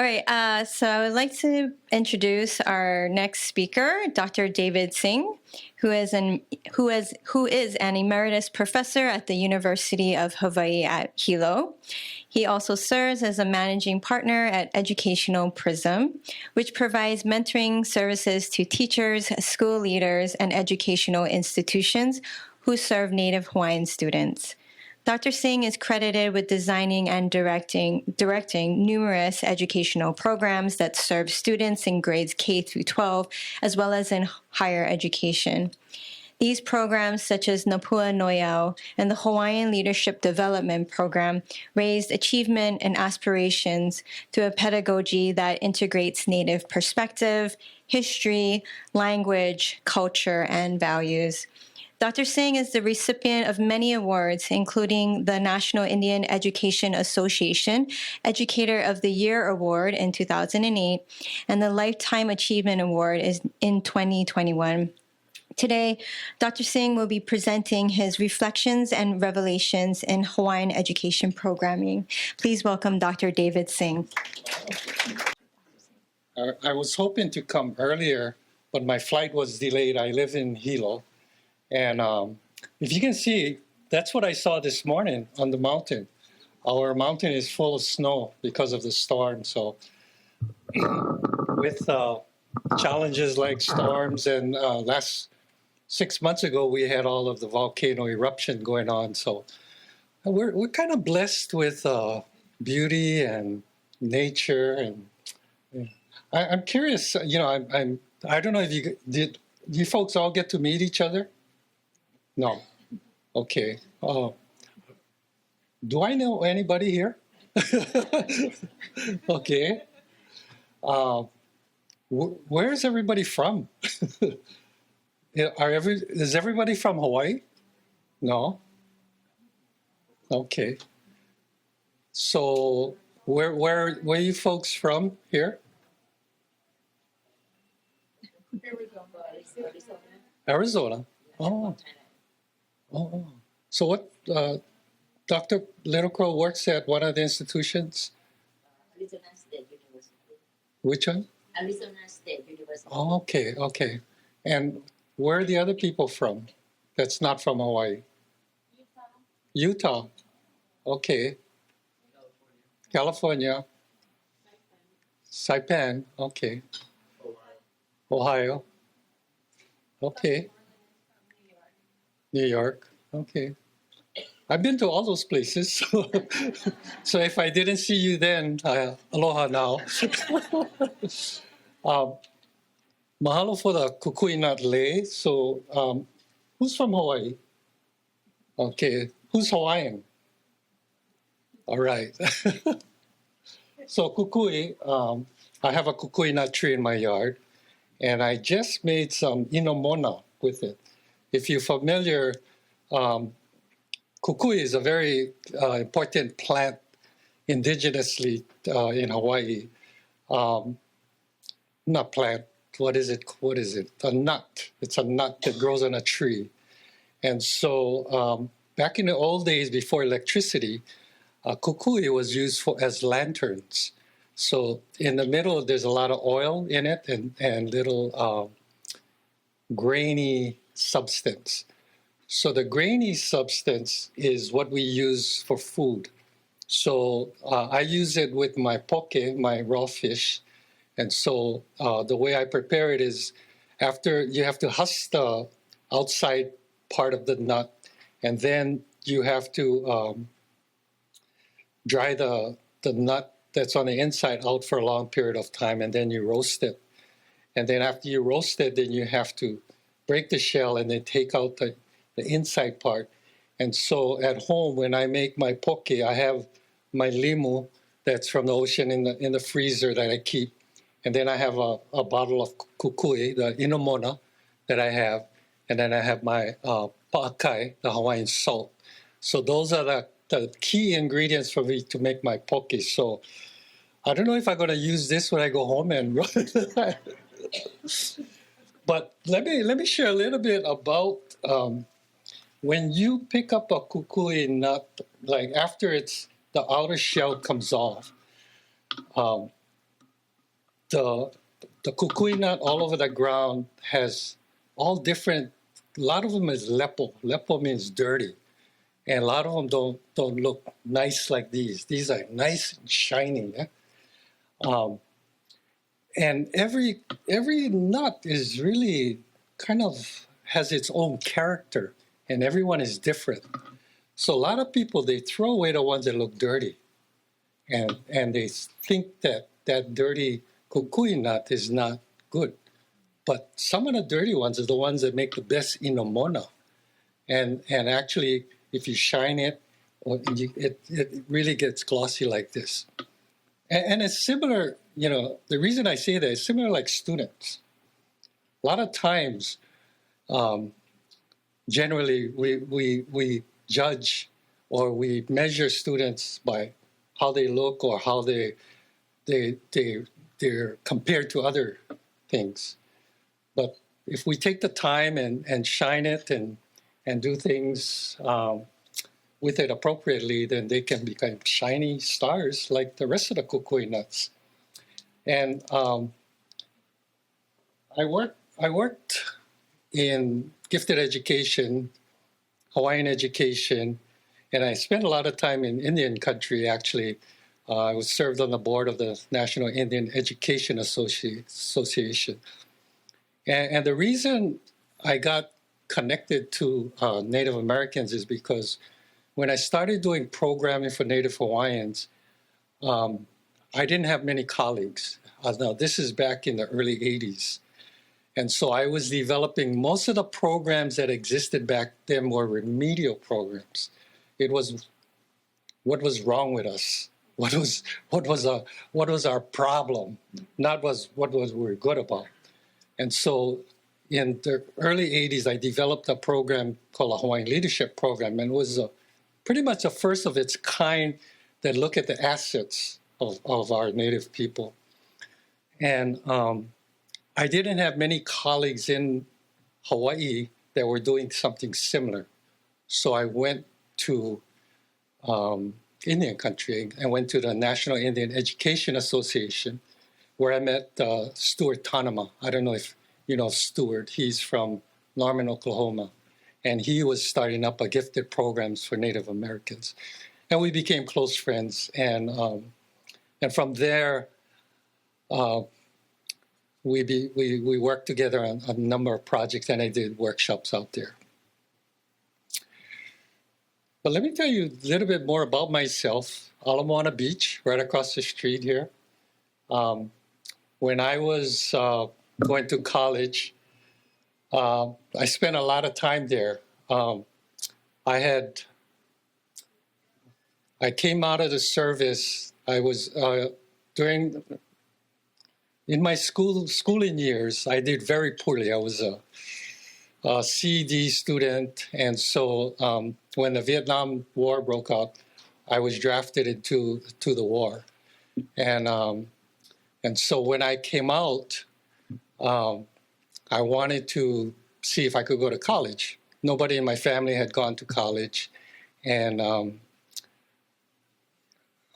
All right, so I would like to introduce our next speaker, Dr. David Singh, who is an emeritus professor at the University of Hawaii at Hilo. He also serves as a managing partner at Educational Prism, which provides mentoring services to teachers, school leaders, and educational institutions who serve Native Hawaiian students. Dr. Singh is credited with designing and directing numerous educational programs that serve students in grades K through 12, as well as in higher education. These programs, such as Napua Noyau and the Hawaiian Leadership Development Program, raised achievement and aspirations through a pedagogy that integrates Native perspective, history, language, culture, and values. Dr. Singh is the recipient of many awards, including the National Indian Education Association Educator of the Year Award in 2008 and the Lifetime Achievement Award in 2021. Today, Dr. Singh will be presenting his reflections and revelations in Hawaiian education programming. Please welcome Dr. David Singh. I was hoping to come earlier, but my flight was delayed. I live in Hilo. And if you can see, that's what I saw this morning on the mountain. Our mountain is full of snow because of the storm. So with challenges like storms and last 6 months ago, we had all of the volcano eruption going on. So we're kind of blessed with beauty and nature. And I'm curious, I don't know if you folks all get to meet each other? No. Okay. Do I know anybody here? Okay. Where is everybody from? Is everybody from Hawaii? No. Okay. So where are you folks from here? Arizona. Oh. Oh. So what? Dr. Little Crow works at one of the institutions. Arizona State University. Which one? Arizona State University. Oh, okay, okay. And where are the other people from? That's not from Hawaii. Utah. Okay. California. Saipan. Okay. Ohio. Okay. New York. Okay. I've been to all those places. So if I didn't see you then, aloha now. Mahalo for the kukui nut lei. So who's from Hawaii? Okay. Who's Hawaiian? All right. So kukui, I have a kukui nut tree in my yard, and I just made some inomona with it. If you're familiar, kukui is a very important plant indigenously in Hawaii. Not plant, what is it? A nut. It's a nut that grows on a tree. And so back in the old days before electricity, kukui was used as lanterns. So in the middle, there's a lot of oil in it and little grainy substance. So the grainy substance is what we use for food. So I use it with my poke, my raw fish. And so the way I prepare it is after you have to husk the outside part of the nut, and then you have to dry the nut that's on the inside out for a long period of time, and then you roast it. And then after you roast it, then you have to break the shell and then take out the inside part. And so at home, when I make my poke, I have my limu that's from the ocean in the freezer that I keep. And then I have a bottle of kukui, the inomona that I have. And then I have my pa'akai, the Hawaiian salt. So those are the key ingredients for me to make my poke. So I don't know if I'm going to use this when I go home and run. But let me share a little bit about when you pick up a kukui nut, like after the outer shell comes off, the kukui nut all over the ground has all different. A lot of them is lepo. Lepo means dirty, and a lot of them don't look nice like these. These are nice and shiny. Eh? And every nut is really kind of has its own character, and everyone is different. So a lot of people, they throw away the ones that look dirty, and they think that that dirty kukui nut is not good. But some of the dirty ones are the ones that make the best inomona. And actually, if you shine it, it really gets glossy like this. And it's similar, the reason I say that is similar like students. A lot of times, generally, we judge or we measure students by how they look or how they're compared to other things. But if we take the time and shine it and do things with it appropriately, then they can become shiny stars like the rest of the kukui nuts. And I worked in gifted education, Hawaiian education, and I spent a lot of time in Indian country, actually. I was served on the board of the National Indian Education Association. And the reason I got connected to Native Americans is because when I started doing programming for Native Hawaiians, I didn't have many colleagues. Now, this is back in the early 80s. And so I was developing most of the programs that existed back then were remedial programs. It was what was wrong with us. What was our problem, not what we were good about. And so in the early 80s, I developed a program called a Hawaiian Leadership Program, and it was pretty much the first of its kind that looked at the assets of our Native people. And I didn't have many colleagues in Hawaii that were doing something similar. So I went to Indian country and went to the National Indian Education Association, where I met Stuart Tanama. I don't know if you know Stuart. He's from Norman, Oklahoma. And he was starting up a gifted programs for Native Americans. And we became close friends. And from there, we worked together on a number of projects, and I did workshops out there. But let me tell you a little bit more about myself. Ala Moana Beach, right across the street here. When I was going to college, I spent a lot of time there. I came out of the service. I was in my schooling years, I did very poorly. I was a CED student, and so when the Vietnam War broke out, I was drafted into the war, and so when I came out, I wanted to see if I could go to college. Nobody in my family had gone to college, and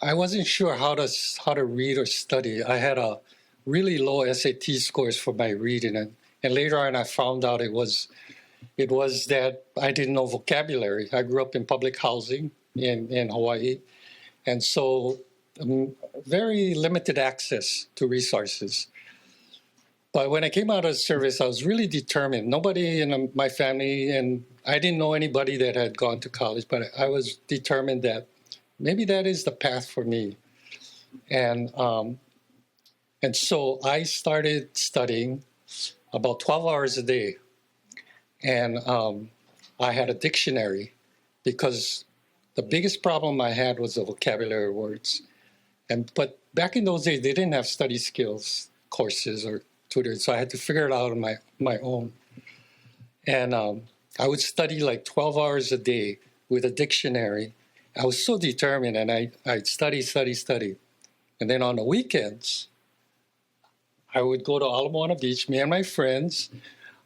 I wasn't sure how to read or study. I had a really low SAT scores for my reading, and later on I found out it was that I didn't know vocabulary. I grew up in public housing in Hawaii, and so very limited access to resources. But when I came out of service, I was really determined. Nobody in my family, and I didn't know anybody that had gone to college, but I was determined that maybe that is the path for me. And so I started studying about 12 hours a day. And I had a dictionary because the biggest problem I had was the vocabulary words. But back in those days, they didn't have study skills courses or tutors, so I had to figure it out on my own. And I would study like 12 hours a day with a dictionary. I was so determined, and I'd study. And then on the weekends, I would go to Ala Moana Beach, me and my friends.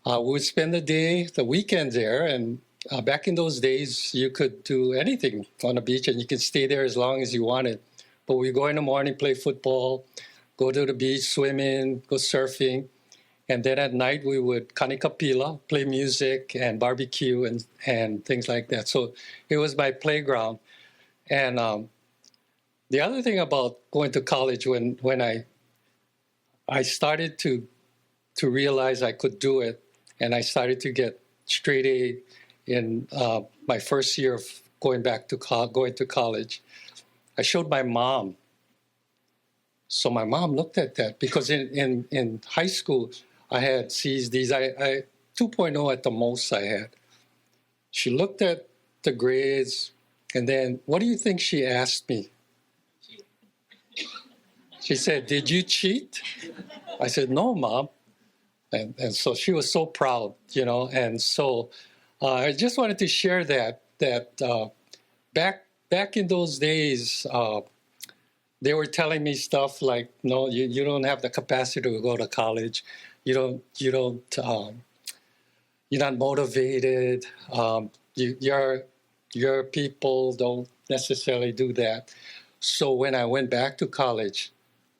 We would spend the weekend there. And back in those days, you could do anything on the beach, and you could stay there as long as you wanted. But we go in the morning, play football, go to the beach, swimming, go surfing. And then at night we would kanikapila, play music and barbecue and things like that. So it was my playground. And the other thing about going to college, when I started to realize I could do it, and I started to get straight A in my first year of going to college, I showed my mom. So my mom looked at that because in high school I had C's, D's, I 2.0 at the most I had. She looked at the grades, and then what do you think she asked me? She said, "Did you cheat?" I said, "No, Mom." And so she was so proud, you know. And so I just wanted to share that back in those days, they were telling me stuff like, "No, you don't have the capacity to go to college. You're not motivated. Your people don't necessarily do that." So when I went back to college,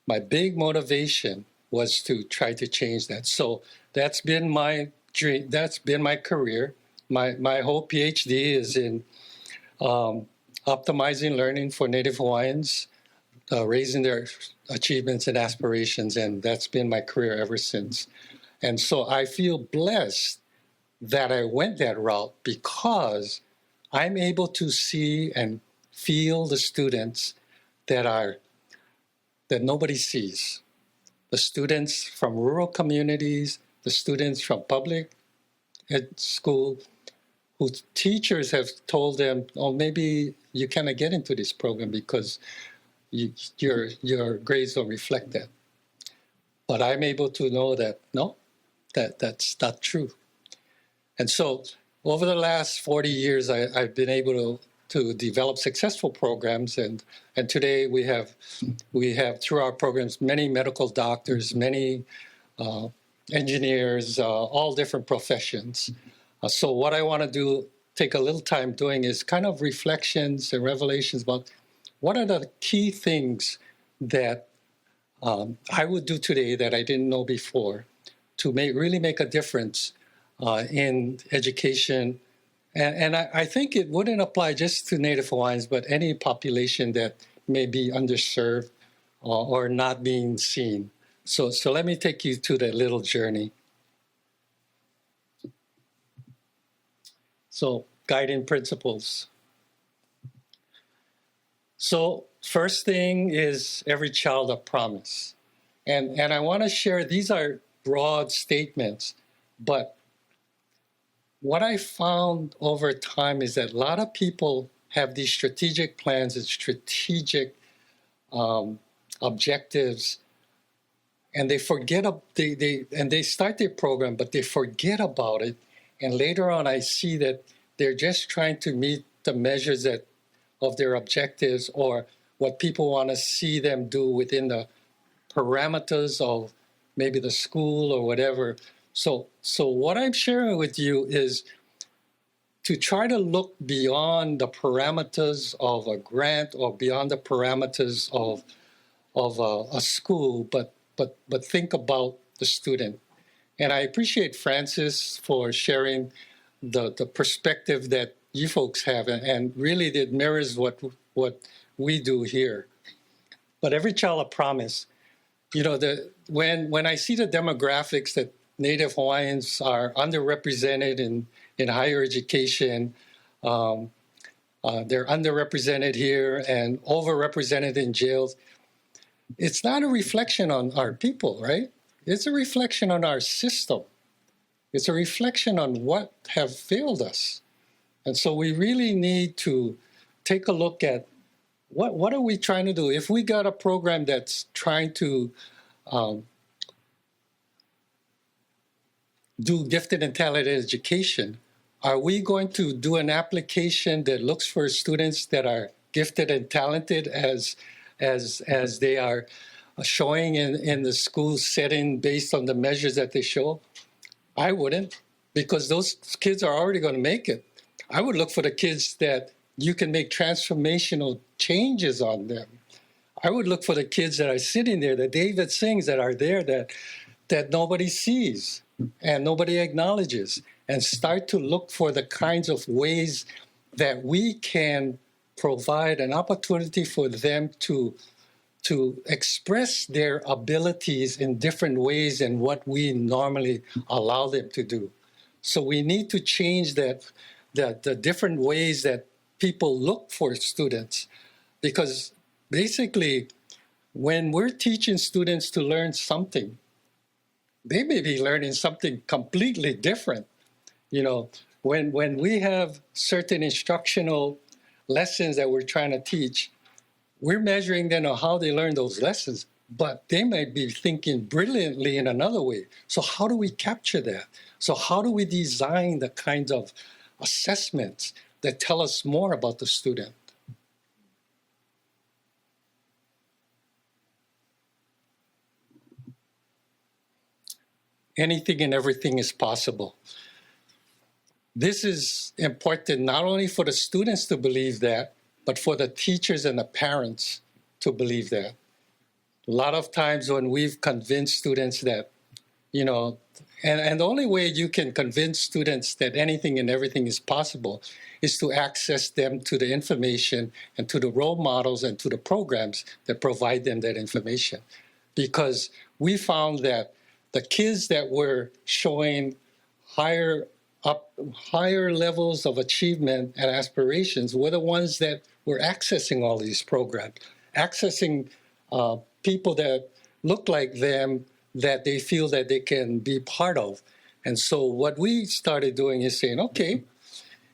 my big motivation was to try to change that. So that's been my dream. That's been my career. My whole PhD is in optimizing learning for Native Hawaiians, raising their achievements and aspirations, and that's been my career ever since. And so I feel blessed that I went that route because I'm able to see and feel the students that nobody sees. The students from rural communities, the students from public school, whose teachers have told them, "Oh, maybe you cannot get into this program because your grades don't reflect that." But I'm able to know that, no, that's not true. And so over the last 40 years, I've been able to develop successful programs. And today we have through our programs, many medical doctors, many engineers, all different professions. So what I want to do, take a little time doing, is kind of reflections and revelations about what are the key things that I would do today that I didn't know before to really make a difference in education. And I think it wouldn't apply just to Native Hawaiians, but any population that may be underserved or not being seen. So let me take you to that little journey. So guiding principles. So first thing is every child a promise. And I want to share, these are broad statements, but what I found over time is that a lot of people have these strategic plans and strategic objectives, and they forget they start their program, but they forget about it. And later on, I see that they're just trying to meet the measures of their objectives or what people want to see them do within the parameters of maybe the school or whatever. So what I'm sharing with you is to try to look beyond the parameters of a grant or beyond the parameters of a school, but think about the student. And I appreciate Francis for sharing the perspective that you folks have, and really it mirrors what we do here. But every child a promise. You know, when I see the demographics that Native Hawaiians are underrepresented in higher education, they're underrepresented here and overrepresented in jails. It's not a reflection on our people, right? It's a reflection on our system. It's a reflection on what have failed us. And so we really need to take a look at what are we trying to do? If we got a program that's trying to do gifted and talented education, are we going to do an application that looks for students that are gifted and talented as they are showing in the school setting based on the measures that they show? I wouldn't, because those kids are already going to make it. I would look for the kids that you can make transformational changes on them. I would look for the kids that are sitting there, the David Sings that are there that nobody sees and nobody acknowledges, and start to look for the kinds of ways that we can provide an opportunity for them to express their abilities in different ways than what we normally allow them to do. So we need to change the different ways that people look for students, because basically when we're teaching students to learn something, they may be learning something completely different. You know, when we have certain instructional lessons that we're trying to teach, we're measuring them on how they learn those lessons, but they might be thinking brilliantly in another way. So how do we capture that? So how do we design the kinds of assessments that tell us more about the student? Anything and everything is possible. This is important not only for the students to believe that, but for the teachers and the parents to believe that. A lot of times when we've convinced students that, you know, and the only way you can convince students that anything and everything is possible is to access them to the information and to the role models and to the programs that provide them that information. Because we found that the kids that were showing higher levels of achievement and aspirations were the ones that were accessing all these programs, accessing people that look like them, that they feel that they can be part of. And so what we started doing is saying, okay,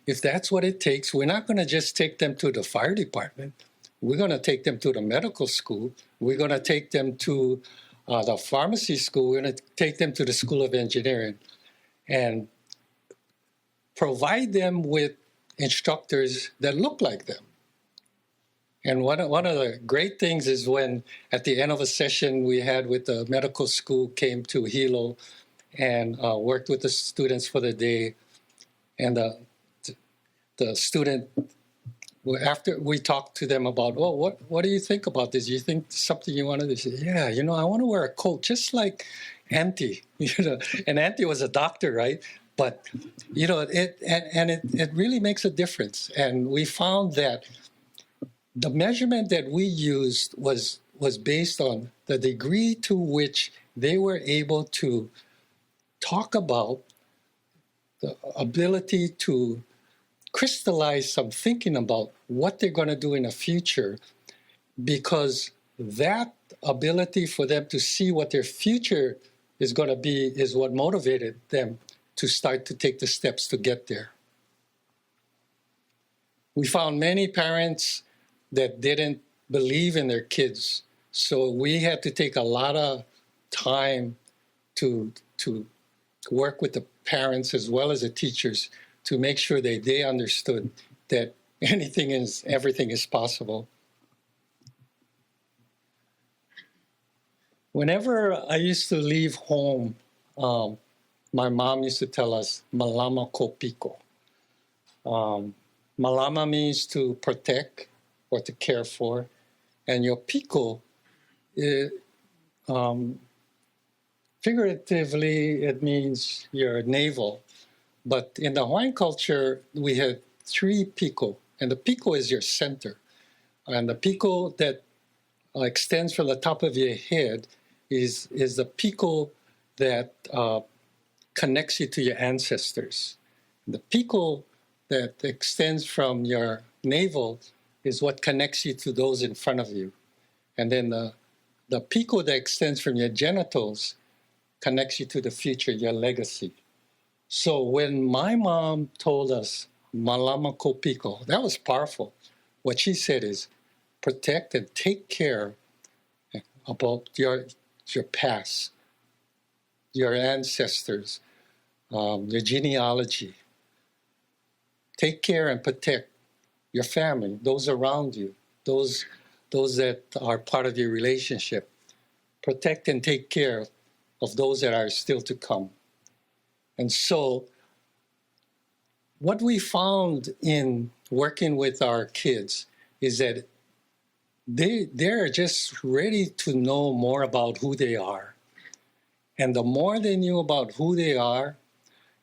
if that's what it takes, we're not going to just take them to the fire department. We're going to take them to the medical school. We're going to take them to the pharmacy school. We're going to take them to the School of Engineering and provide them with instructors that look like them. And one of the great things is when at the end of a session we had with the medical school came to Hilo and worked with the students for the day. And the student, after we talked to them about, oh, what do you think about this? You think something you want to do? Say, yeah, you know, I want to wear a coat just like Auntie. You know, and Auntie was a doctor, right? But you know, it really makes a difference. And we found that the measurement that we used was based on the degree to which they were able to talk about the ability to crystallize some thinking about what they're going to do in the future, because that ability for them to see what their future is going to be is what motivated them to start to take the steps to get there. We found many parents that didn't believe in their kids, so we had to take a lot of time to work with the parents as well as the teachers to make sure that they understood that everything is possible. Whenever I used to leave home, my mom used to tell us, "Malama ko piko." Malama means to protect or to care for, and your piko, figuratively, it means your navel. But in the Hawaiian culture, we had 3 piko, and the piko is your center. And the piko that extends from the top of your head is the piko that connects you to your ancestors. The piko that extends from your navel is what connects you to those in front of you. And then the piko that extends from your genitals connects you to the future, your legacy. So when my mom told us, "Malama ko piko," that was powerful. What she said is, protect and take care about your past, your ancestors, your genealogy. Take care and protect your family, those around you, those that are part of your relationship. Protect and take care of those that are still to come. And so what we found in working with our kids is that they're just ready to know more about who they are. And the more they knew about who they are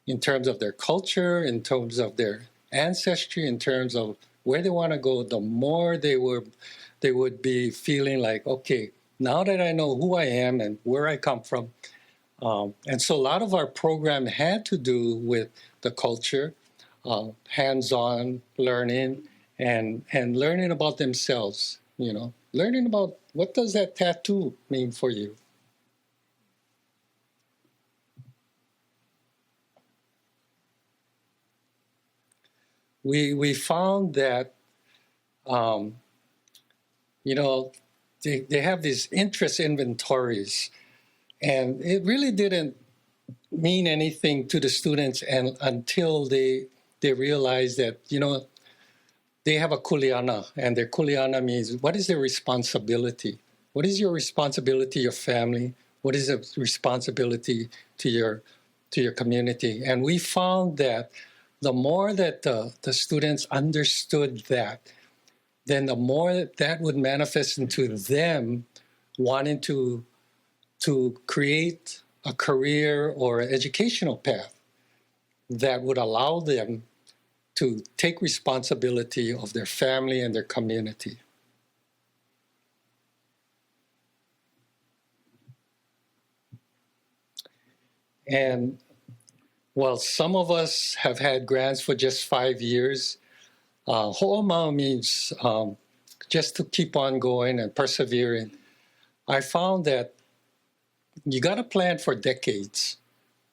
in terms of their culture, in terms of their ancestry, in terms of where they want to go, the more they would be feeling like, okay, now that I know who I am and where I come from. And so a lot of our program had to do with the culture, hands-on learning, and learning about themselves, learning about what does that tattoo mean for you. We found that, they have these interest inventories, and it really didn't mean anything to the students until they realized that, they have a kuleana, and their kuleana means what is their responsibility? What is your responsibility to your family? What is the responsibility to your community? And we found that the more that the students understood that, then the more that would manifest into them wanting to create a career or an educational path that would allow them to take responsibility of their family and their community. And while some of us have had grants for just 5 years, ho'omau means just to keep on going and persevering. I found that you got to plan for decades.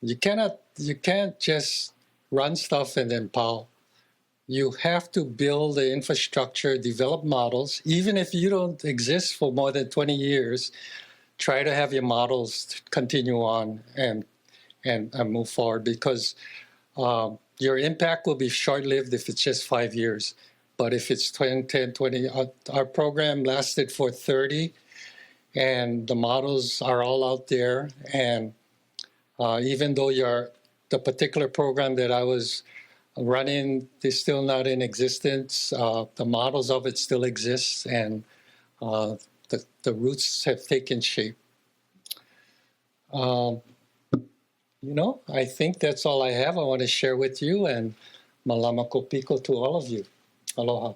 You can't just run stuff and then pow. You have to build the infrastructure, develop models. Even if you don't exist for more than 20 years, try to have your models continue on and move forward, because your impact will be short-lived if it's just 5 years. But if it's 10, 20, our program lasted for 30, and the models are all out there. And even though the particular program that I was running is still not in existence, the models of it still exist, and the roots have taken shape. I think that's all I have I want to share with you, and malama ko piko to all of you. Aloha.